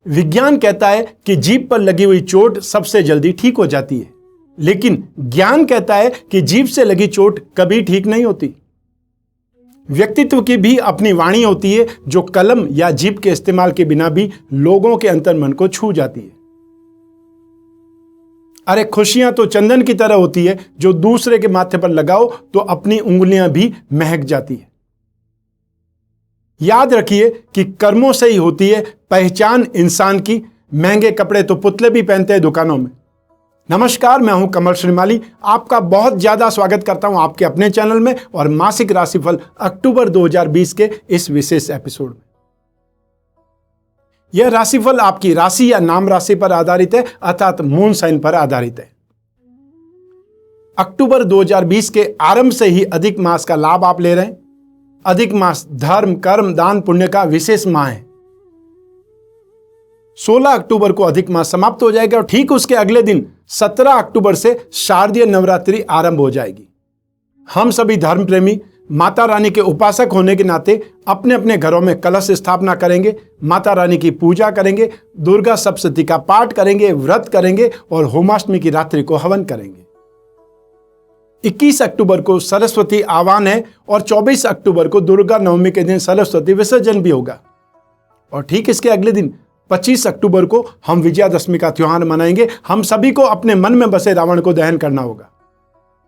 विज्ञान कहता है कि जीभ पर लगी हुई चोट सबसे जल्दी ठीक हो जाती है, लेकिन ज्ञान कहता है कि जीभ से लगी चोट कभी ठीक नहीं होती। व्यक्तित्व की भी अपनी वाणी होती है जो कलम या जीभ के इस्तेमाल के बिना भी लोगों के अंतर्मन को छू जाती है। अरे खुशियां तो चंदन की तरह होती है जो दूसरे के माथे पर लगाओ तो अपनी उंगलियां भी महक जाती है। याद रखिए कि कर्मों से ही होती है पहचान इंसान की। महंगे कपड़े तो पुतले भी पहनते हैं दुकानों में। नमस्कार, मैं हूं कमल श्रीमाली। आपका बहुत ज्यादा स्वागत करता हूं आपके अपने चैनल में और मासिक राशिफल अक्टूबर 2020 के इस विशेष एपिसोड में। यह राशिफल आपकी राशि या नाम राशि पर आधारित है, अर्थात मून साइन पर आधारित है। अक्टूबर 2020 के आरंभ से ही अधिक मास का लाभ आप ले रहे हैं। अधिक मास धर्म, कर्म, दान, पुण्य का विशेष माह है। 16 अक्टूबर को अधिक मास समाप्त हो जाएगा और ठीक उसके अगले दिन 17 अक्टूबर से शारदीय नवरात्रि आरंभ हो जाएगी। हम सभी धर्म प्रेमी माता रानी के उपासक होने के नाते अपने अपने घरों में कलश स्थापना करेंगे, माता रानी की पूजा करेंगे, दुर्गा सप्तशती का पाठ करेंगे, व्रत करेंगे और होमाष्टमी की रात्रि को हवन करेंगे। 21 अक्टूबर को सरस्वती आह्वान है और 24 अक्टूबर को दुर्गा नवमी के दिन सरस्वती विसर्जन भी होगा। और ठीक इसके अगले दिन 25 अक्टूबर को हम विजयादशमी का त्योहार मनाएंगे। हम सभी को अपने मन में बसे रावण को दहन करना होगा।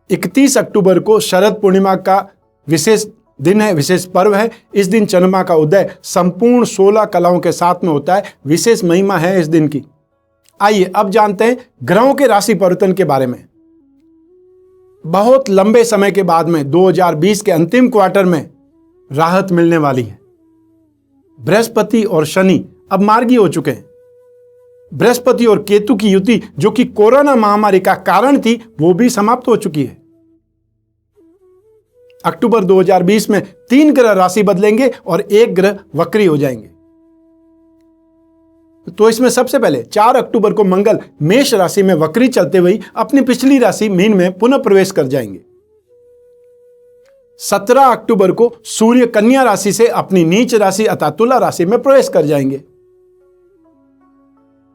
31 अक्टूबर को शरद पूर्णिमा का विशेष दिन है, विशेष पर्व है। इस दिन चंद्रमा का उदय संपूर्ण 16 कलाओं के साथ में होता है। विशेष महिमा है इस दिन की। आइए अब जानते हैं ग्रहों के राशि परिवर्तन के बारे में। बहुत लंबे समय के बाद में 2020 के अंतिम क्वार्टर में राहत मिलने वाली है। बृहस्पति और शनि अब मार्गी हो चुके हैं। बृहस्पति और केतु की युति जो कि कोरोना महामारी का कारण थी, वो भी समाप्त हो चुकी है। अक्टूबर 2020 में 3 ग्रह राशि बदलेंगे और 1 ग्रह वक्री हो जाएंगे। तो इसमें सबसे पहले 4 अक्टूबर को मंगल मेष राशि में वक्री चलते हुए अपनी पिछली राशि मीन में पुनः प्रवेश कर जाएंगे। 17 अक्टूबर को सूर्य कन्या राशि से अपनी नीच राशि अर्थात तुला राशि में प्रवेश कर जाएंगे।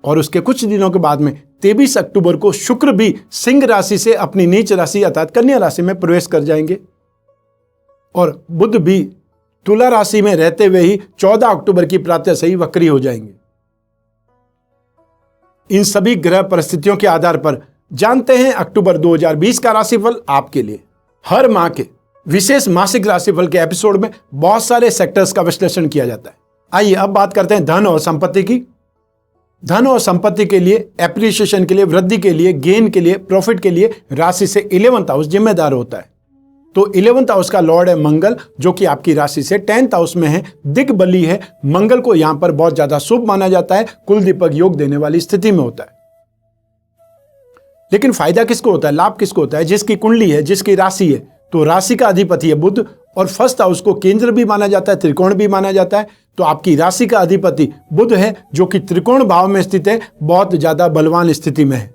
और उसके कुछ दिनों के बाद में 23 अक्टूबर को शुक्र भी सिंह राशि से अपनी नीच राशि अर्थात कन्या राशि में प्रवेश कर जाएंगे। और बुध भी तुला राशि में रहते हुए ही 14 अक्टूबर की प्रातः से ही वक्री हो जाएंगे। इन सभी ग्रह परिस्थितियों के आधार पर जानते हैं अक्टूबर 2020 का राशिफल आपके लिए। हर माह के विशेष मासिक राशिफल के एपिसोड में बहुत सारे सेक्टर्स का विश्लेषण किया जाता है। आइए अब बात करते हैं धन और संपत्ति की। धन और संपत्ति के लिए, एप्रिसिएशन के लिए, वृद्धि के लिए, गेन के लिए, प्रॉफिट के लिए राशि से 11th हाउस जिम्मेदार होता है। तो 11th हाउस का लॉर्ड है मंगल, जो कि आपकी राशि से 10th हाउस में है, दिग्बली है। मंगल को यहां पर बहुत ज्यादा शुभ माना जाता है, कुल दीपक योग देने वाली स्थिति में होता है। लेकिन फायदा किसको होता है, लाभ किसको होता है? जिसकी कुंडली है, जिसकी राशि है। तो राशि का अधिपति है बुध और फर्स्ट हाउस को केंद्र भी माना जाता है, त्रिकोण भी माना जाता है। तो आपकी राशि का अधिपति बुध है जो कि त्रिकोण भाव में स्थित है, बहुत ज्यादा बलवान स्थिति में है।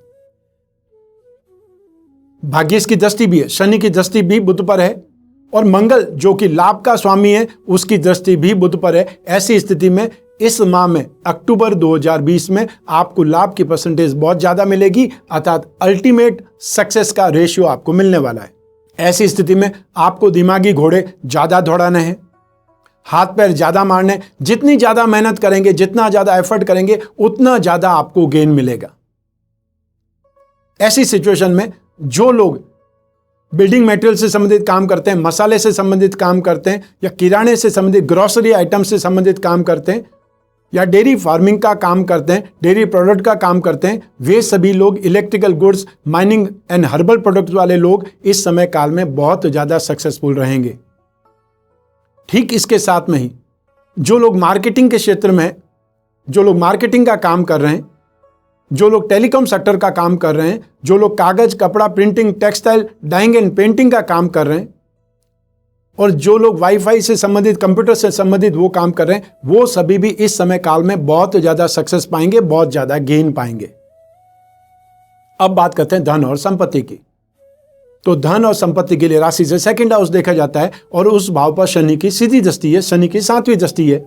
भाग्येश की दृष्टि भी है, शनि की दृष्टि भी बुध पर है और मंगल जो कि लाभ का स्वामी है उसकी दृष्टि भी बुध पर है। ऐसी स्थिति में इस माह में अक्टूबर 2020 में आपको लाभ की परसेंटेज बहुत ज्यादा मिलेगी, अर्थात अल्टीमेट सक्सेस का रेशियो आपको मिलने वाला है। ऐसी स्थिति में आपको दिमागी घोड़े ज्यादा दौड़ाने हैं, हाथ पैर ज्यादा मारने। जितनी ज्यादा मेहनत करेंगे, जितना ज्यादा एफर्ट करेंगे, उतना ज्यादा आपको गेन मिलेगा। ऐसी सिचुएशन में जो लोग बिल्डिंग मटेरियल से संबंधित काम करते हैं, मसाले से संबंधित काम करते हैं या किराने से संबंधित ग्रोसरी आइटम से संबंधित काम करते हैं या डेयरी फार्मिंग का काम करते हैं, डेयरी प्रोडक्ट का काम करते हैं, वे सभी लोग, electrical goods, mining and herbal products वाले लोग इस समय काल में बहुत ज्यादा सक्सेसफुल रहेंगे। ठीक इसके साथ में ही जो लोग मार्केटिंग के क्षेत्र में हैं, जो लोग मार्केटिंग का काम कर रहे हैं, जो लोग टेलीकॉम सेक्टर का काम कर रहे हैं, जो लोग कागज, कपड़ा, printing, textile, dyeing and painting का काम कर रहे हैं और जो लोग वाईफाई से संबंधित, कंप्यूटर से संबंधित वो काम कर रहे हैं, वो सभी भी इस समय काल में बहुत ज्यादा सक्सेस पाएंगे, बहुत ज्यादा गेन पाएंगे। अब बात करते हैं धन और संपत्ति की। तो धन और संपत्ति के लिए राशि से 2nd हाउस देखा जाता है और उस भाव पर शनि की सीधी दृष्टि है, शनि की 7वीं दृष्टि है।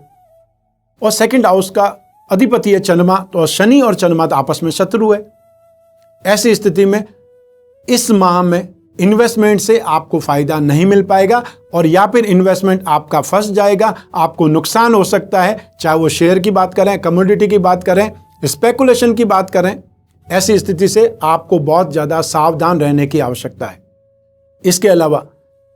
और 2nd हाउस का अधिपति है चंद्रमा, तो शनि और चंद्रमा तो आपस में शत्रु है। ऐसी स्थिति में इस माह में इन्वेस्टमेंट से आपको फायदा नहीं मिल पाएगा, और या फिर इन्वेस्टमेंट आपका फंस जाएगा, आपको नुकसान हो सकता है, चाहे वो शेयर की बात करें, कमोडिटी की बात करें, स्पेकुलेशन की बात करें। ऐसी स्थिति से आपको बहुत ज़्यादा सावधान रहने की आवश्यकता है। इसके अलावा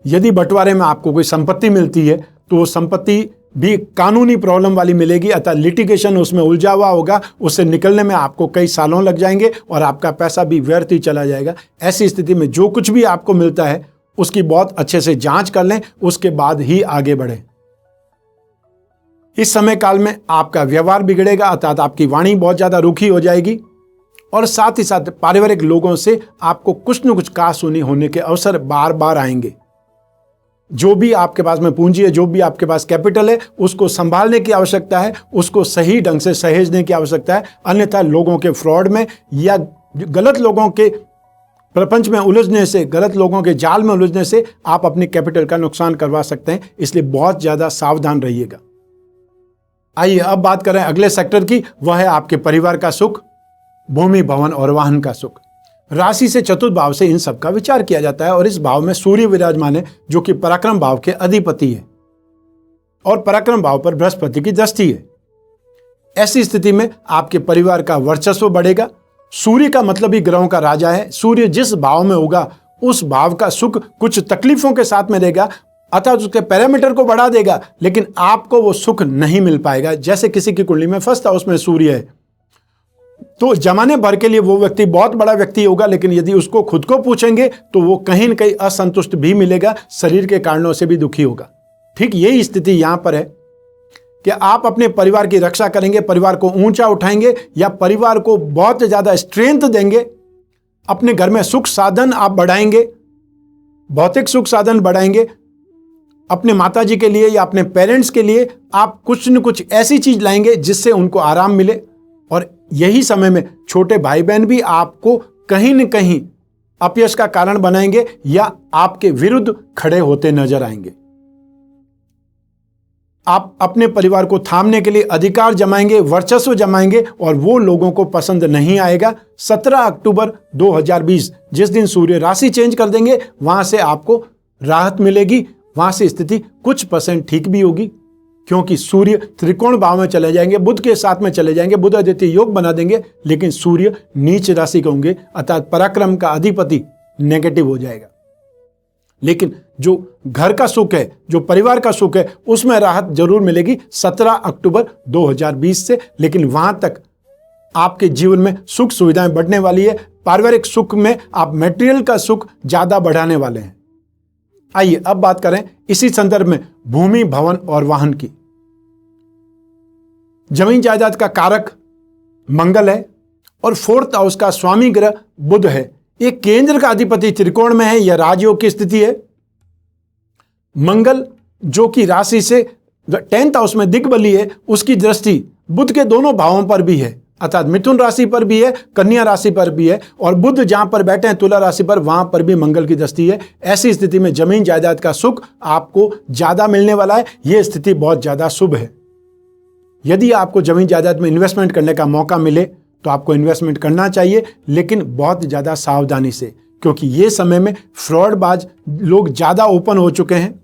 यदि बंटवारे में आपको कोई संपत्ति मिलती है तो वो संपत्ति भी कानूनी प्रॉब्लम वाली मिलेगी, अतः लिटिगेशन उसमें उलझा हुआ होगा, उससे निकलने में आपको कई सालों लग जाएंगे और आपका पैसा भी व्यर्थ ही चला जाएगा। ऐसी स्थिति में जो कुछ भी आपको मिलता है उसकी बहुत अच्छे से जांच कर लें, उसके बाद ही आगे बढ़ें। इस समय काल में आपका व्यवहार बिगड़ेगा, अर्थात आपकी वाणी बहुत ज्यादा रूखी हो जाएगी, और साथ ही साथ पारिवारिक लोगों से आपको कुछ न कुछ कहासुनी होने के अवसर बार बार आएंगे। जो भी आपके पास में पूंजी है, जो भी आपके पास कैपिटल है, उसको संभालने की आवश्यकता है, उसको सही ढंग से सहेजने की आवश्यकता है, अन्यथा लोगों के फ्रॉड में या गलत लोगों के प्रपंच में उलझने से, गलत लोगों के जाल में उलझने से आप अपने कैपिटल का नुकसान करवा सकते हैं। इसलिए बहुत ज्यादा सावधान रहिएगा। आइए अब बात करें अगले सेक्टर की, वह है आपके परिवार का सुख, भूमि, भवन और वाहन का सुख। राशि से चतुर्थ भाव से इन सब का विचार किया जाता है, और इस भाव में सूर्य विराजमान है जो कि पराक्रम भाव के अधिपति है, और पराक्रम भाव पर बृहस्पति की दृष्टि है। ऐसी स्थिति में आपके परिवार का वर्चस्व बढ़ेगा। सूर्य का मतलब ही ग्रहों का राजा है। सूर्य जिस भाव में होगा उस भाव का सुख कुछ तकलीफों के साथ में रहेगा, अर्थात उसके पैरामीटर को बढ़ा देगा, लेकिन आपको वो सुख नहीं मिल पाएगा। जैसे किसी की कुंडली में फर्स्ट हाउस में सूर्य है तो जमाने भर के लिए वो व्यक्ति बहुत बड़ा व्यक्ति होगा, लेकिन यदि उसको खुद को पूछेंगे तो वो कहीं न कहीं असंतुष्ट भी मिलेगा, शरीर के कारणों से भी दुखी होगा। ठीक यही स्थिति यहां पर है कि आप अपने परिवार की रक्षा करेंगे, परिवार को ऊंचा उठाएंगे, या परिवार को बहुत ज्यादा स्ट्रेंथ देंगे। अपने घर में सुख साधन आप बढ़ाएंगे, भौतिक सुख साधन बढ़ाएंगे। अपने माताजी के लिए या अपने पेरेंट्स के लिए आप कुछ न कुछ ऐसी चीज लाएंगे जिससे उनको आराम मिले, और यही समय में छोटे भाई बहन भी आपको कहीं न कहीं अपयश का कारण बनाएंगे या आपके विरुद्ध खड़े होते नजर आएंगे। आप अपने परिवार को थामने के लिए अधिकार जमाएंगे, वर्चस्व जमाएंगे, और वो लोगों को पसंद नहीं आएगा। 17 अक्टूबर 2020 जिस दिन सूर्य राशि चेंज कर देंगे, वहां से आपको राहत मिलेगी, वहां से स्थिति कुछ % ठीक भी होगी, क्योंकि सूर्य त्रिकोण भाव में चले जाएंगे, बुध के साथ में चले जाएंगे, बुध आदित्य योग बना देंगे, लेकिन सूर्य नीच राशि के होंगे, अर्थात पराक्रम का अधिपति नेगेटिव हो जाएगा। लेकिन जो घर का सुख है, जो परिवार का सुख है, उसमें राहत जरूर मिलेगी 17 अक्टूबर 2020 से, लेकिन वहां तक आपके जीवन में सुख सुविधाएं बढ़ने वाली है। पारिवारिक सुख में आप मटेरियल का सुख ज्यादा बढ़ाने वाले हैं। आइए अब बात करें इसी संदर्भ में भूमि, भवन और वाहन की। जमीन जायदाद का कारक मंगल है और 4th हाउस का स्वामी ग्रह बुध है। एक केंद्र का अधिपति त्रिकोण में है, यह राजयोग की स्थिति है। मंगल जो कि राशि से 10th हाउस में दिग्बली है, उसकी दृष्टि बुध के दोनों भावों पर भी है, अर्थात मिथुन राशि पर भी है, कन्या राशि पर भी है, और बुध जहां पर बैठे हैं तुला राशि पर, वहां पर भी मंगल की दृष्टि है। ऐसी स्थिति में जमीन जायदाद का सुख आपको ज्यादा मिलने वाला है। यह स्थिति बहुत ज्यादा शुभ है। यदि आपको जमीन जायदाद में इन्वेस्टमेंट करने का मौका मिले तो आपको इन्वेस्टमेंट करना चाहिए, लेकिन बहुत ज्यादा सावधानी से, क्योंकि ये समय में फ्रॉडबाज लोग ज्यादा ओपन हो चुके हैं।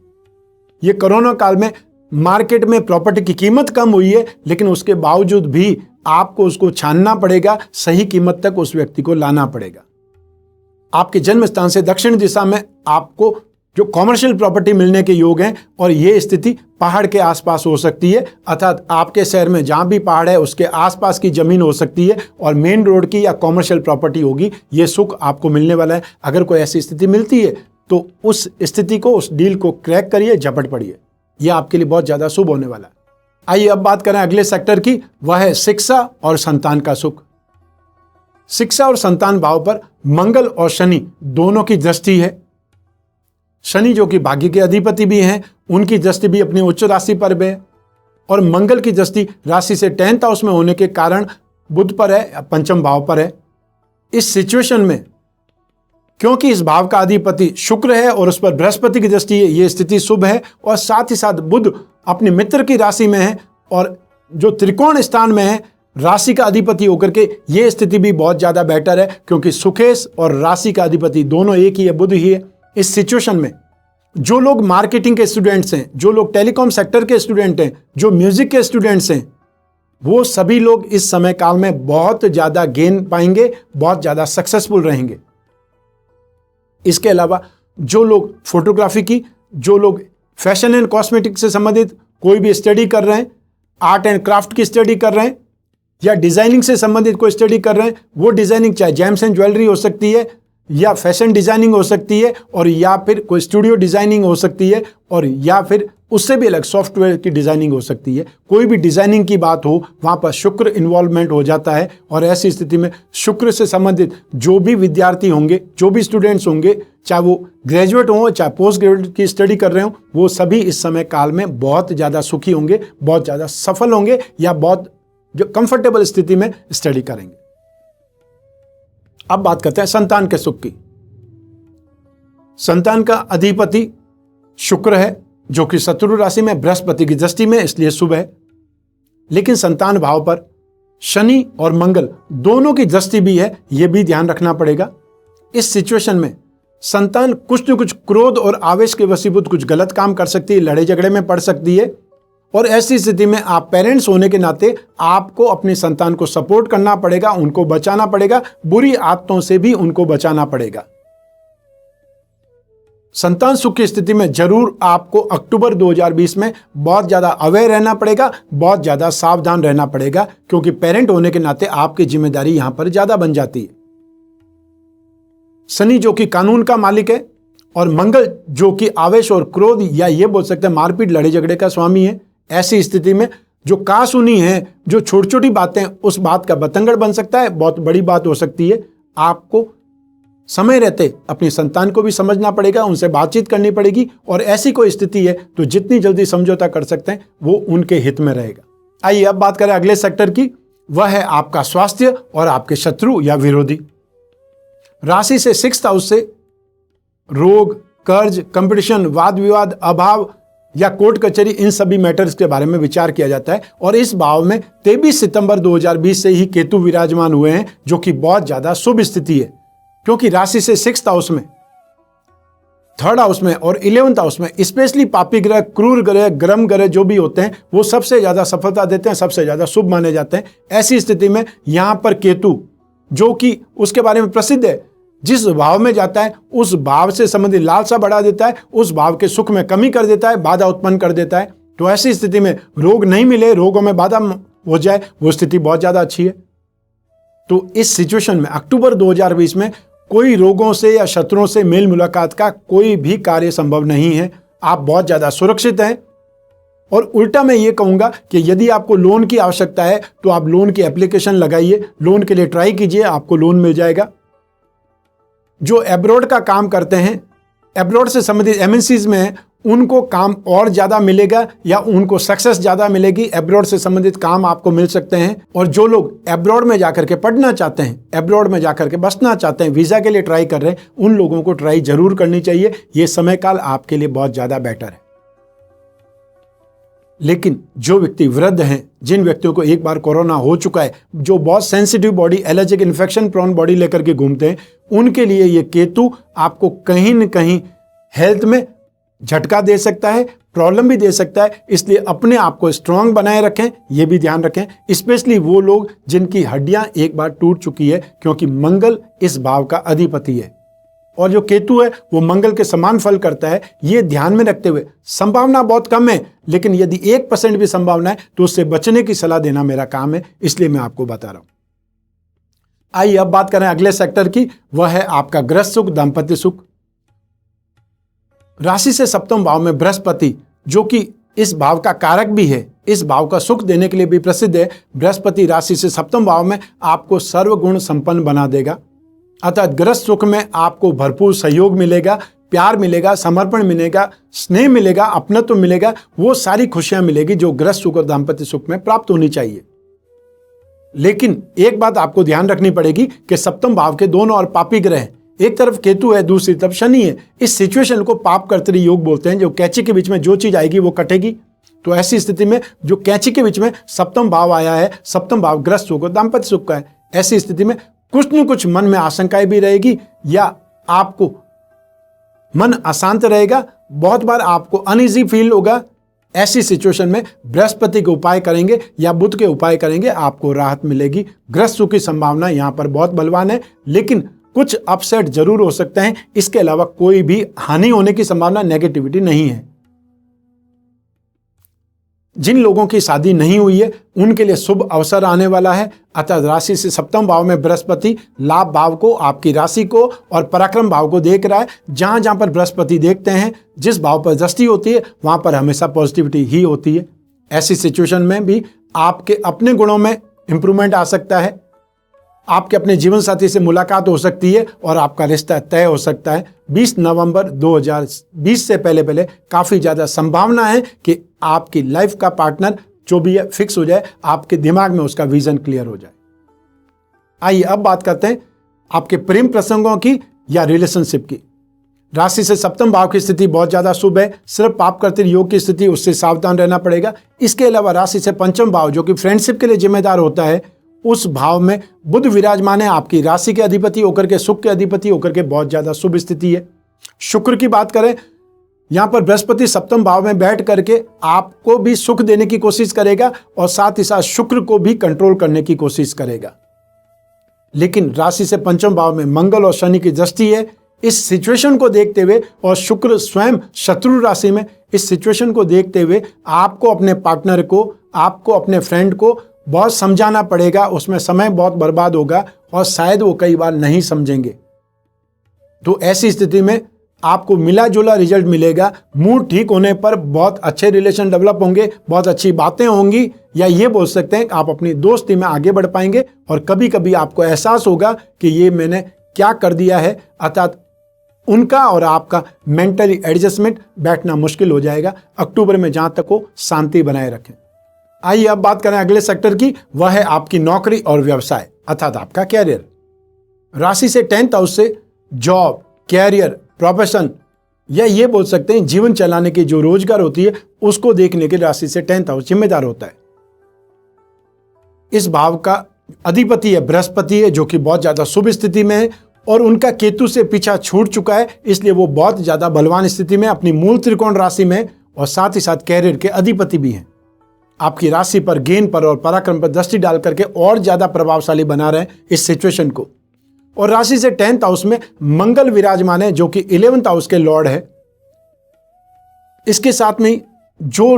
ये कोरोना काल में मार्केट में प्रॉपर्टी की कीमत कम हुई है, लेकिन उसके बावजूद भी आपको उसको छानना पड़ेगा, सही कीमत तक उस व्यक्ति को लाना पड़ेगा। आपके जन्म स्थान से दक्षिण दिशा में आपको जो कॉमर्शियल प्रॉपर्टी मिलने के योग हैं, और ये स्थिति पहाड़ के आसपास हो सकती है, अर्थात आपके शहर में जहां भी पहाड़ है उसके आसपास की जमीन हो सकती है, और मेन रोड की या कॉमर्शियल प्रॉपर्टी होगी। ये सुख आपको मिलने वाला है। अगर कोई ऐसी स्थिति मिलती है तो उस स्थिति को, उस डील को क्रैक करिए, झपट पड़िए, यह आपके लिए बहुत ज्यादा शुभ होने वाला है। आइए अब बात करें अगले सेक्टर की, वह है शिक्षा और संतान का सुख। शिक्षा और संतान भाव पर मंगल और शनि दोनों की दृष्टि है। शनि जो कि भाग्य के अधिपति भी हैं, उनकी दृष्टि भी अपनी उच्च राशि पर भी है, और मंगल की दृष्टि राशि से 10th हाउस में होने के कारण बुध पर है, 5th भाव पर है। इस सिचुएशन में क्योंकि इस भाव का अधिपति शुक्र है और उस पर बृहस्पति की दृष्टि है, यह स्थिति शुभ है। और साथ ही साथ बुध अपने मित्र की राशि में है, और जो त्रिकोण स्थान में है राशि का अधिपति होकर के ये स्थिति भी बहुत ज्यादा बेटर है, क्योंकि सुखेश और राशि का अधिपति दोनों एक ही है, बुध ही है। इस सिचुएशन में जो लोग मार्केटिंग के स्टूडेंट्स हैं, जो लोग टेलीकॉम सेक्टर के स्टूडेंट हैं, जो म्यूजिक के स्टूडेंट्स हैं, वो सभी लोग इस समय काल में बहुत ज्यादा गेन पाएंगे, बहुत ज्यादा सक्सेसफुल रहेंगे। इसके अलावा जो लोग फोटोग्राफी की, जो लोग फैशन एंड कॉस्मेटिक से संबंधित कोई भी स्टडी कर रहे हैं, आर्ट एंड क्राफ्ट की स्टडी कर रहे हैं, या डिजाइनिंग से संबंधित कोई स्टडी कर रहे हैं, वो डिजाइनिंग चाहे जेम्स एंड ज्वेलरी हो सकती है, या फैशन डिजाइनिंग हो सकती है, और या फिर कोई स्टूडियो डिजाइनिंग हो सकती है, और या फिर उससे भी अलग सॉफ्टवेयर की डिजाइनिंग हो सकती है। कोई भी डिजाइनिंग की बात हो, वहां पर शुक्र इन्वॉल्वमेंट हो जाता है, और ऐसी स्थिति में शुक्र से संबंधित जो भी विद्यार्थी होंगे, जो भी स्टूडेंट्स होंगे, चाहे वो ग्रेजुएट हों चाहे पोस्ट ग्रेजुएट की स्टडी कर रहे हो, वो सभी इस समय काल में बहुत ज़्यादा सुखी होंगे, बहुत ज़्यादा सफल होंगे, या बहुत जो कंफर्टेबल स्थिति में स्टडी करेंगे। अब बात करते हैं संतान के सुख की। संतान का अधिपति शुक्र है, जो कि शत्रु राशि में बृहस्पति की दृष्टि में, इसलिए शुभ है। लेकिन संतान भाव पर शनि और मंगल दोनों की दृष्टि भी है, यह भी ध्यान रखना पड़ेगा। इस सिचुएशन में संतान कुछ न कुछ क्रोध और आवेश के वशीभूत कुछ गलत काम कर सकती है, लड़ाई झगड़े में पड़ सकती है, और ऐसी स्थिति में आप पेरेंट्स होने के नाते आपको अपनी संतान को सपोर्ट करना पड़ेगा, उनको बचाना पड़ेगा, बुरी आदतों से भी उनको बचाना पड़ेगा। संतान सुख की स्थिति में जरूर आपको अक्टूबर 2020 में बहुत ज्यादा अवेयर रहना पड़ेगा, बहुत ज्यादा सावधान रहना पड़ेगा, क्योंकि पेरेंट होने के नाते आपकी जिम्मेदारी यहां पर ज्यादा बन जाती है। शनि जो कि कानून का मालिक है, और मंगल जो कि आवेश और क्रोध, या ये बोल सकते हैं मारपीट लड़ाई झगड़े का स्वामी है। ऐसी स्थिति में जो कासुनी है, जो छोटी छोटी बातें, उस बात का बतंगड़ बन सकता है, बहुत बड़ी बात हो सकती है। आपको समय रहते अपनी संतान को भी समझना पड़ेगा, उनसे बातचीत करनी पड़ेगी, और ऐसी कोई स्थिति है तो जितनी जल्दी समझौता कर सकते हैं वो उनके हित में रहेगा। आइए अब बात करें अगले सेक्टर की, वह है आपका स्वास्थ्य और आपके शत्रु या विरोधी। राशि से 6th हाउस से रोग, कर्ज, कंपटीशन, वाद विवाद, अभाव या कोर्ट कचहरी, इन सभी मैटर्स के बारे में विचार किया जाता है। और इस भाव में 23 सितंबर 2020 से ही केतु विराजमान हुए हैं, जो कि बहुत ज्यादा शुभ स्थिति है, क्योंकि राशि से 6th हाउस में, 3rd हाउस में और 11th हाउस में स्पेशली पापी ग्रह, क्रूर ग्रह, ग्रम ग्रह जो भी होते हैं, वो सबसे ज्यादा सफलता देते हैं, सबसे ज्यादा शुभ माने जाते हैं। ऐसी स्थिति में यहां पर केतु, जो कि उसके बारे में प्रसिद्ध है, जिस भाव में जाता है उस भाव से संबंधित लालसा बढ़ा देता है, उस भाव के सुख में कमी कर देता है, बाधा उत्पन्न कर देता है। तो ऐसी स्थिति में रोग नहीं मिले, रोगों में बाधा हो जाए, वो स्थिति बहुत ज्यादा अच्छी है। तो इस सिचुएशन में अक्टूबर 2020 में कोई रोगों से या शत्रुओं से मेल मुलाकात का कोई भी कार्य संभव नहीं है। आप बहुत ज्यादा सुरक्षित हैं। और उल्टा मैं ये कहूंगा कि यदि आपको लोन की आवश्यकता है तो आप लोन की एप्लीकेशन लगाइए, लोन के लिए ट्राई कीजिए, आपको लोन मिल जाएगा। जो एब्रॉड का काम करते हैं, एब्रॉड से संबंधित एमएनसीज में हैं, उनको काम और ज़्यादा मिलेगा या उनको सक्सेस ज़्यादा मिलेगी। एब्रॉड से संबंधित काम आपको मिल सकते हैं। और जो लोग एब्रॉड में जाकर के पढ़ना चाहते हैं, एब्रॉड में जाकर के बसना चाहते हैं, वीज़ा के लिए ट्राई कर रहे हैं, उन लोगों को ट्राई जरूर करनी चाहिए। ये समय काल आपके लिए बहुत ज़्यादा बेटर है। लेकिन जो व्यक्ति वृद्ध हैं, जिन व्यक्तियों को एक बार कोरोना हो चुका है, जो बहुत sensitive body, allergic infection prone body लेकर के घूमते हैं, उनके लिए ये केतु आपको कहीं न कहीं हेल्थ में झटका दे सकता है, प्रॉब्लम भी दे सकता है। इसलिए अपने आप को स्ट्रांग बनाए रखें, ये भी ध्यान रखें। स्पेशली वो लोग जिनकी हड्डियां एक बार टूट चुकी है, क्योंकि मंगल इस भाव का अधिपति है और जो केतु है वो मंगल के समान फल करता है। ये ध्यान में रखते हुए, संभावना बहुत कम है, लेकिन यदि 1% भी संभावना है तो उससे बचने की सलाह देना मेरा काम है, इसलिए मैं आपको बता रहा हूं। आइए अब बात करें अगले सेक्टर की, वह है आपका गृह सुख, दाम्पत्य सुख। राशि से सप्तम भाव में बृहस्पति, जो कि इस भाव का कारक भी है, इस भाव का सुख देने के लिए भी प्रसिद्ध है। बृहस्पति राशि से सप्तम भाव में आपको सर्वगुण संपन्न बना देगा। अर्थात गृह सुख में आपको भरपूर सहयोग मिलेगा, प्यार मिलेगा, समर्पण मिलेगा, स्नेह मिलेगा, अपनत्व मिलेगा। वो सारी खुशियां मिलेगी जो गृह सुख और दाम्पत्य सुख में प्राप्त होनी चाहिए। लेकिन एक बात आपको ध्यान रखनी पड़ेगी कि सप्तम भाव के दोनों और पापी ग्रह हैं। एक तरफ केतु है, दूसरी तरफ शनि है। इस सिचुएशन को पाप कर्तरी योग बोलते हैं। जो कैंची के बीच में जो चीज आएगी वो कटेगी। तो ऐसी स्थिति में जो कैंची के बीच में सप्तम भाव आया है, सप्तम भाव ग्रस्त सुख और दाम्पत्य सुख का है, ऐसी स्थिति में कुछ न कुछ मन में आशंकाएं भी रहेगी या आपको मन अशांत रहेगा, बहुत बार आपको अनईजी फील होगा। ऐसी सिचुएशन में बृहस्पति के उपाय करेंगे या बुध के उपाय करेंगे, आपको राहत मिलेगी। ग्रस्त सुख की संभावना यहां पर बहुत बलवान है, लेकिन कुछ अपसेट जरूर हो सकते हैं। इसके अलावा कोई भी हानि होने की संभावना, नेगेटिविटी नहीं है। जिन लोगों की शादी नहीं हुई है उनके लिए शुभ अवसर आने वाला है। अतः राशि से सप्तम भाव में बृहस्पति लाभ भाव को, आपकी राशि को और पराक्रम भाव को देख रहा है। जहां जहां पर बृहस्पति देखते हैं, जिस भाव पर दृष्टि होती है, वहां पर हमेशा पॉजिटिविटी ही होती है। ऐसी सिचुएशन में भी आपके अपने गुणों में इंप्रूवमेंट आ सकता है, आपके अपने जीवन साथी से मुलाकात हो सकती है और आपका रिश्ता तय हो सकता है। 20 नवंबर 2020 से पहले काफी ज्यादा संभावना है कि आपकी लाइफ का पार्टनर जो भी है फिक्स हो जाए, आपके दिमाग में उसका विजन क्लियर हो जाए। आइए अब बात करते हैं आपके प्रेम प्रसंगों की या रिलेशनशिप की। राशि से सप्तम भाव की स्थिति बहुत ज्यादा शुभ है, सिर्फ पाप कर्तृ योग की स्थिति, उससे सावधान रहना पड़ेगा। इसके अलावा राशि से पंचम भाव जो कि फ्रेंडशिप के लिए जिम्मेदार होता है, उस भाव में बुध विराजमान है, आपकी राशि के अधिपति होकर के, सुख के अधिपति होकर के बहुत ज्यादा शुभ स्थिति है। शुक्र की बात करें, यहां पर बृहस्पति सप्तम भाव में बैठ करके आपको भी सुख देने की कोशिश करेगा और साथ ही साथ शुक्र को भी कंट्रोल करने की कोशिश करेगा। लेकिन राशि से पंचम भाव में मंगल और शनि की दृष्टि है। इस सिचुएशन को देखते हुए और शुक्र स्वयं शत्रु राशि में, इस सिचुएशन को देखते हुए आपको अपने पार्टनर को, आपको अपने फ्रेंड को बहुत समझाना पड़ेगा। उसमें समय बहुत बर्बाद होगा और शायद वो कई बार नहीं समझेंगे। तो ऐसी स्थिति में आपको मिला जुला रिजल्ट मिलेगा। मूड ठीक होने पर बहुत अच्छे रिलेशन डेवलप होंगे, बहुत अच्छी बातें होंगी, या ये बोल सकते हैं कि आप अपनी दोस्ती में आगे बढ़ पाएंगे और कभी कभी आपको एहसास होगा कि ये मैंने क्या कर दिया है, अर्थात उनका और आपका मेंटली एडजस्टमेंट बैठना मुश्किल हो जाएगा। अक्टूबर में जहां तक हो शांति बनाए रखें। आइए अब बात करें अगले सेक्टर की, वह है आपकी नौकरी और व्यवसाय अर्थात आपका कैरियर। राशि से 10th हाउस से जॉब, कैरियर, प्रोफेशन या ये बोल सकते हैं जीवन चलाने की जो रोजगार होती है उसको देखने के राशि से 10th हाउस जिम्मेदार होता है। इस भाव का अधिपति है बृहस्पति है, जो कि बहुत ज्यादा शुभ स्थिति में है और उनका केतु से पीछा छूट चुका है, इसलिए वो बहुत ज्यादा बलवान स्थिति में अपनी मूल त्रिकोण राशि में और साथ ही साथ कैरियर के अधिपति भी हैं। आपकी राशि पर, गेन पर और पराक्रम पर दृष्टि डाल करके और ज्यादा प्रभावशाली बना रहे हैं इस सिचुएशन को। और राशि से 10th हाउस में मंगल विराजमान है, जो कि 11th हाउस के लॉर्ड है। इसके साथ में जो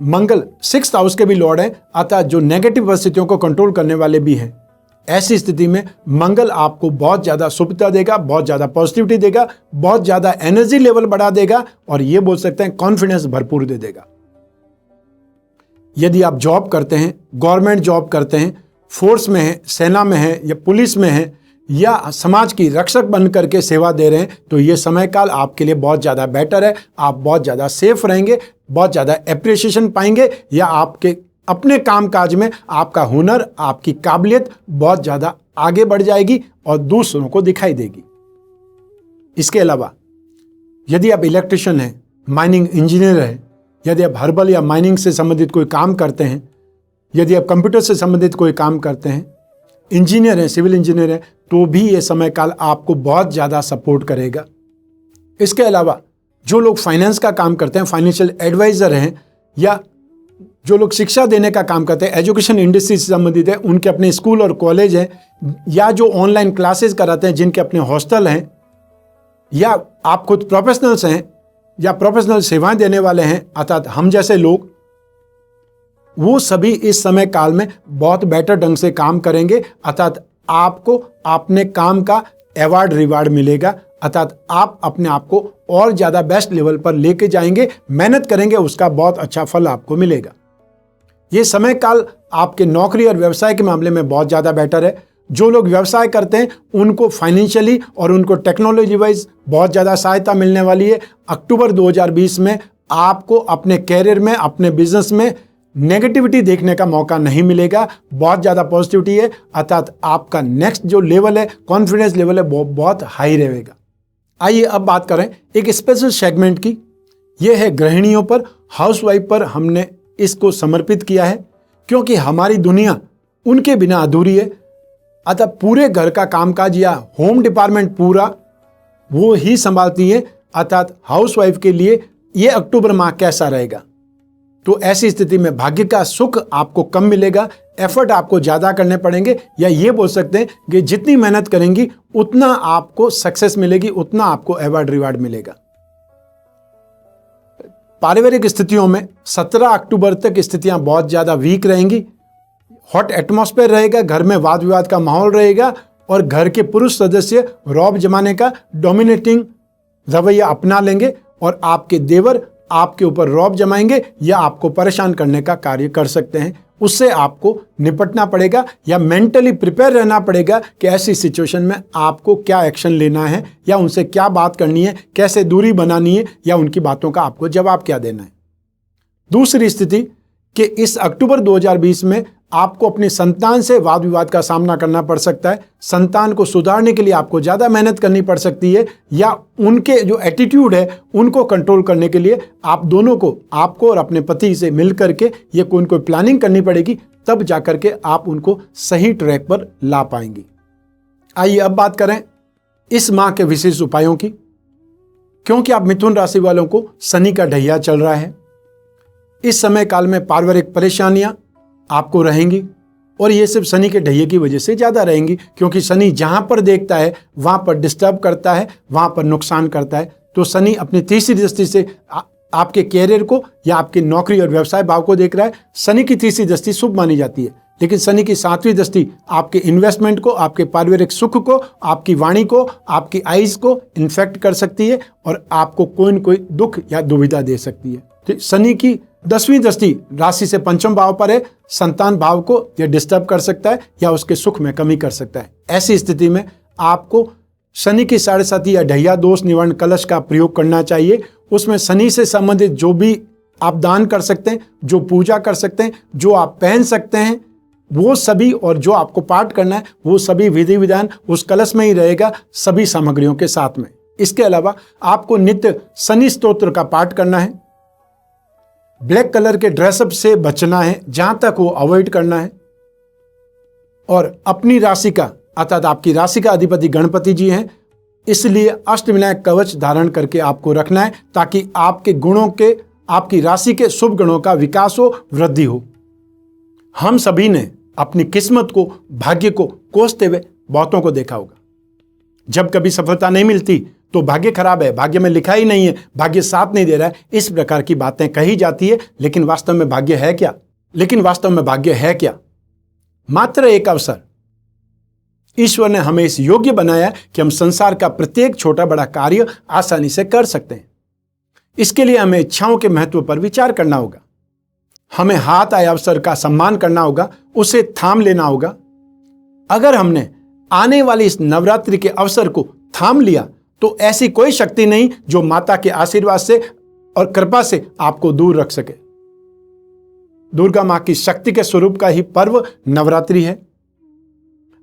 मंगल 6th हाउस के भी लॉर्ड है, अतः जो नेगेटिव परिस्थितियों को कंट्रोल करने वाले भी हैं। ऐसी स्थिति में मंगल आपको बहुत ज्यादा शुभता देगा, बहुत ज्यादा पॉजिटिविटी देगा, बहुत ज्यादा एनर्जी लेवल बढ़ा देगा और ये बोल सकते हैं कॉन्फिडेंस भरपूर दे देगा। यदि आप जॉब करते हैं, गवर्नमेंट जॉब करते हैं, फोर्स में हैं, सेना में हैं या पुलिस में हैं या समाज की रक्षक बन करके सेवा दे रहे हैं, तो ये समय काल आपके लिए बहुत ज़्यादा बेटर है। आप बहुत ज़्यादा सेफ रहेंगे, बहुत ज़्यादा एप्रिसिएशन पाएंगे या आपके अपने कामकाज में आपका हुनर, आपकी काबिलियत बहुत ज़्यादा आगे बढ़ जाएगी और दूसरों को दिखाई देगी। इसके अलावा यदि आप इलेक्ट्रिशियन हैं, माइनिंग इंजीनियर हैं, यदि आप हर्बल या माइनिंग से संबंधित कोई काम करते हैं, यदि आप कंप्यूटर से संबंधित कोई काम करते हैं, इंजीनियर हैं, सिविल इंजीनियर हैं, तो भी ये समय काल आपको बहुत ज़्यादा सपोर्ट करेगा। इसके अलावा जो लोग फाइनेंस का काम करते हैं, फाइनेंशियल एडवाइजर हैं या जो लोग शिक्षा देने का काम करते हैं, एजुकेशन इंडस्ट्री से संबंधित है, उनके अपने स्कूल और कॉलेज हैं, या जो ऑनलाइन क्लासेस कराते हैं, जिनके अपने हॉस्टल हैं, या आप खुद प्रोफेशनल्स हैं या प्रोफेशनल सेवाएं देने वाले हैं, अर्थात हम जैसे लोग, वो सभी इस समय काल में बहुत बेटर ढंग से काम करेंगे। अर्थात आपको अपने काम का अवार्ड रिवार्ड मिलेगा, अर्थात आप अपने आप को और ज़्यादा बेस्ट लेवल पर लेके जाएंगे, मेहनत करेंगे, उसका बहुत अच्छा फल आपको मिलेगा। ये समय काल आपके नौकरी और व्यवसाय के मामले में बहुत ज़्यादा बेटर है। जो लोग व्यवसाय करते हैं उनको फाइनेंशियली और उनको टेक्नोलॉजी वाइज बहुत ज़्यादा सहायता मिलने वाली है। अक्टूबर 2020 में आपको अपने कैरियर में, अपने बिजनेस में नेगेटिविटी देखने का मौका नहीं मिलेगा, बहुत ज़्यादा पॉजिटिविटी है, अर्थात आपका नेक्स्ट जो लेवल है, कॉन्फिडेंस लेवल है, वो बहुत हाई रहेगा। आइए अब बात करें एक स्पेशल सेगमेंट की, यह है गृहिणियों पर, हाउसवाइफ पर हमने इसको समर्पित किया है, क्योंकि हमारी दुनिया उनके बिना अधूरी है। अतः पूरे घर का कामकाज या होम डिपार्टमेंट पूरा वो ही संभालती है। अर्थात हाउसवाइफ के लिए ये अक्टूबर माह कैसा रहेगा? तो ऐसी स्थिति में भाग्य का सुख आपको कम मिलेगा, एफर्ट आपको ज्यादा करने पड़ेंगे, या ये बोल सकते हैं कि जितनी मेहनत करेंगी उतना आपको सक्सेस मिलेगी, उतना आपको अवार्ड रिवार्ड मिलेगा। पारिवारिक स्थितियों में 17 अक्टूबर तक स्थितियां बहुत ज्यादा वीक रहेंगी। हॉट एटमॉस्फेयर रहेगा, घर में वाद विवाद का माहौल रहेगा और घर के पुरुष सदस्य रौब जमाने का डोमिनेटिंग रवैया अपना लेंगे और आपके देवर आपके ऊपर रौब जमाएंगे या आपको परेशान करने का कार्य कर सकते हैं। उससे आपको निपटना पड़ेगा या मेंटली प्रिपेयर रहना पड़ेगा कि ऐसी सिचुएशन में आपको क्या एक्शन लेना है या उनसे क्या बात करनी है, कैसे दूरी बनानी है या उनकी बातों का आपको जवाब क्या देना है। दूसरी स्थिति कि इस अक्टूबर 2020 में आपको अपनी संतान से वाद विवाद का सामना करना पड़ सकता है। संतान को सुधारने के लिए आपको ज़्यादा मेहनत करनी पड़ सकती है, या उनके जो एटीट्यूड है उनको कंट्रोल करने के लिए आप दोनों को, आपको और अपने पति से मिल करके ये कोई प्लानिंग करनी पड़ेगी, तब जाकर के आप उनको सही ट्रैक पर ला पाएंगी। आइए अब बात करें इस माह के विशेष उपायों की। क्योंकि आप मिथुन राशि वालों को शनि का ढैया चल रहा है, इस समय काल में पारिवारिक परेशानियां आपको रहेंगी और ये सिर्फ शनि के ढैये की वजह से ज़्यादा रहेंगी, क्योंकि शनि जहां पर देखता है वहां पर डिस्टर्ब करता है, वहां पर नुकसान करता है। तो शनि अपनी तीसरी दृष्टि से आपके कैरियर को या आपकी नौकरी और व्यवसाय भाव को देख रहा है। शनि की तीसरी दृष्टि शुभ मानी जाती है, लेकिन शनि की 7वीं दृष्टि आपके इन्वेस्टमेंट को, आपके पारिवारिक सुख को, आपकी वाणी को, आपकी आइज को इन्फेक्ट कर सकती है और आपको कोई न कोई दुख या दुविधा दे सकती है। तो शनि की 10वीं दृष्टि राशि से पंचम भाव पर है, संतान भाव को यह डिस्टर्ब कर सकता है या उसके सुख में कमी कर सकता है। ऐसी स्थिति में आपको शनि की 7.5 या ढैया दोष निवारण कलश का प्रयोग करना चाहिए। उसमें शनि से संबंधित जो भी आप दान कर सकते हैं, जो पूजा कर सकते हैं, जो आप पहन सकते हैं, वो सभी, और जो आपको पाठ करना है वो सभी विधि विधान उस कलश में ही रहेगा, सभी सामग्रियों के साथ में। इसके अलावा आपको नित्य शनि स्तोत्र का पाठ करना है। ब्लैक कलर के ड्रेसअप से बचना है, जहां तक वो अवॉइड करना है। और अपनी राशि का, अर्थात आपकी राशि का अधिपति गणपति जी हैं, इसलिए अष्टविनायक कवच धारण करके आपको रखना है, ताकि आपके गुणों के, आपकी राशि के शुभ गुणों का विकास हो, वृद्धि हो। हम सभी ने अपनी किस्मत को, भाग्य को कोसते हुए बहुतों को देखा होगा। जब कभी सफलता नहीं मिलती तो भाग्य खराब है, भाग्य में लिखा ही नहीं है, भाग्य साथ नहीं दे रहा है, इस प्रकार की बातें कही जाती है। लेकिन वास्तव में भाग्य है क्या? मात्र एक अवसर। ईश्वर ने हमें इस योग्य बनाया कि हम संसार का प्रत्येक छोटा बड़ा कार्य आसानी से कर सकते हैं। इसके लिए हमें इच्छाओं के महत्व पर विचार करना होगा। हमें हाथ आए अवसर का सम्मान करना होगा, उसे थाम लेना होगा। अगर हमने आने वाली इस नवरात्रि के अवसर को थाम लिया तो ऐसी कोई शक्ति नहीं जो माता के आशीर्वाद से और कृपा से आपको दूर रख सके। दुर्गा मां की शक्ति के स्वरूप का ही पर्व नवरात्रि है।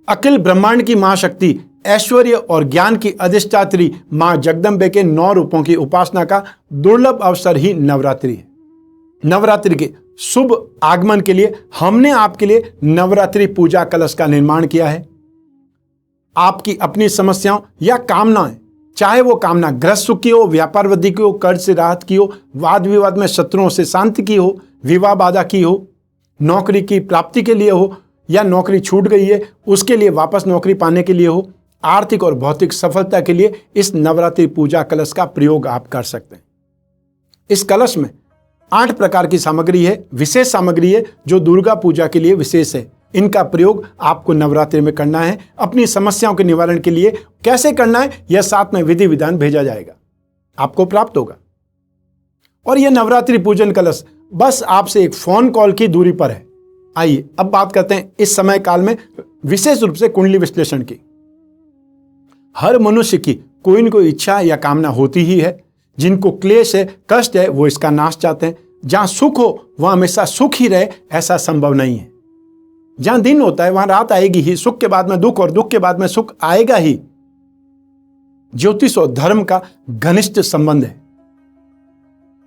अखिल ब्रह्मांड की महाशक्ति, ऐश्वर्य और ज्ञान की अधिष्ठात्री मां जगदम्बे के 9 रूपों की उपासना का दुर्लभ अवसर ही नवरात्रि है। नवरात्रि के शुभ आगमन के लिए हमने आपके लिए नवरात्रि पूजा कलश का निर्माण किया है। आपकी अपनी समस्याओं या कामनाएं, चाहे वो कामना गृहस्थ सुख की हो, व्यापार वृद्धि की हो, कर्ज से राहत की हो, वाद विवाद में शत्रुओं से शांति की हो, विवाह बाधा की हो, नौकरी की प्राप्ति के लिए हो, या नौकरी छूट गई है उसके लिए वापस नौकरी पाने के लिए हो, आर्थिक और भौतिक सफलता के लिए इस नवरात्रि पूजा कलश का प्रयोग आप कर सकते हैं। इस कलश में 8 प्रकार की सामग्री है, विशेष सामग्री है जो दुर्गा पूजा के लिए विशेष है। इनका प्रयोग आपको नवरात्रि में करना है। अपनी समस्याओं के निवारण के लिए कैसे करना है यह साथ में विधि विधान भेजा जाएगा, आपको प्राप्त होगा। और यह नवरात्रि पूजन कलश बस आपसे एक फोन कॉल की दूरी पर है। आइए अब बात करते हैं इस समय काल में विशेष रूप से कुंडली विश्लेषण की। हर मनुष्य की कोई न कोई इच्छा या कामना होती ही है। जिनको क्लेश है, कष्ट है, वो इसका नाश चाहते हैं। जहां सुख हो वहां हमेशा सुख ही रहे, ऐसा संभव नहीं है। जहां दिन होता है वहां रात आएगी ही, सुख के बाद में दुख और दुख के बाद में सुख आएगा ही। ज्योतिष और धर्म का घनिष्ठ संबंध है।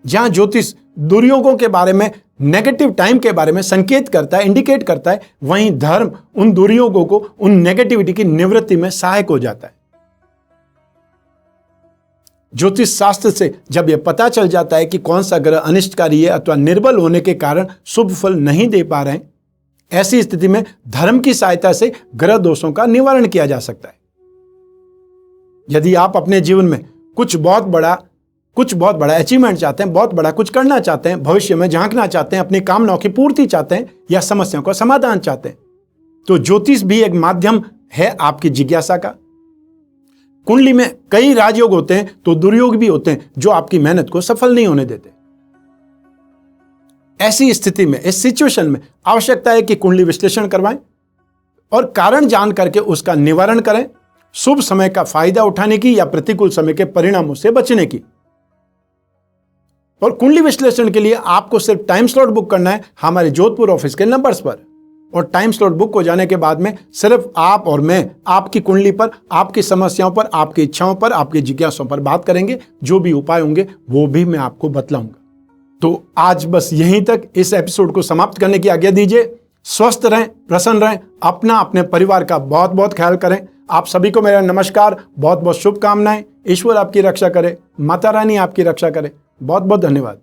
जहां ज्योतिष दुर्योगों के बारे में, नेगेटिव टाइम के बारे में संकेत करता है, इंडिकेट करता है, वहीं धर्म उन दुर्योगों को, उन नेगेटिविटी की निवृत्ति में सहायक हो जाता है। ज्योतिष शास्त्र से जब यह पता चल जाता है कि कौन सा ग्रह अनिष्टकारी है अथवा निर्बल होने के कारण शुभ फल नहीं दे पा रहे हैं, ऐसी स्थिति में धर्म की सहायता से ग्रह दोषों का निवारण किया जा सकता है। यदि आप अपने जीवन में कुछ बहुत बड़ा अचीवमेंट चाहते हैं, बहुत बड़ा कुछ करना चाहते हैं, भविष्य में झांकना चाहते हैं, अपनी कामनाओं की पूर्ति चाहते हैं या समस्याओं का समाधान चाहते हैं, तो ज्योतिष भी एक माध्यम है आपकी जिज्ञासा का। कुंडली में कई राजयोग होते हैं तो दुर्योग भी होते हैं जो आपकी मेहनत को सफल नहीं होने देते। ऐसी स्थिति में, इस सिचुएशन में आवश्यकता है कि कुंडली विश्लेषण करवाएं और कारण जान करके उसका निवारण करें, शुभ समय का फायदा उठाने की या प्रतिकूल समय के परिणामों से बचने की। और कुंडली विश्लेषण के लिए आपको सिर्फ टाइम स्लॉट बुक करना है हमारे जोधपुर ऑफिस के नंबर्स पर, और टाइम स्लॉट बुक हो जाने के बाद में सिर्फ आप और मैं आपकी कुंडली पर, आपकी समस्याओं पर, आपकी इच्छाओं पर, आपकी जिज्ञासाओं पर बात करेंगे। जो भी उपाय होंगे वो भी मैं आपको बतलाऊंगा। तो आज बस यहीं तक इस एपिसोड को समाप्त करने की आज्ञा दीजिए। स्वस्थ रहें, प्रसन्न रहें, अपने परिवार का बहुत बहुत ख्याल करें। आप सभी को मेरा नमस्कार, बहुत बहुत शुभकामनाएं। ईश्वर आपकी रक्षा करे, माता रानी आपकी रक्षा करे। बहुत बहुत धन्यवाद।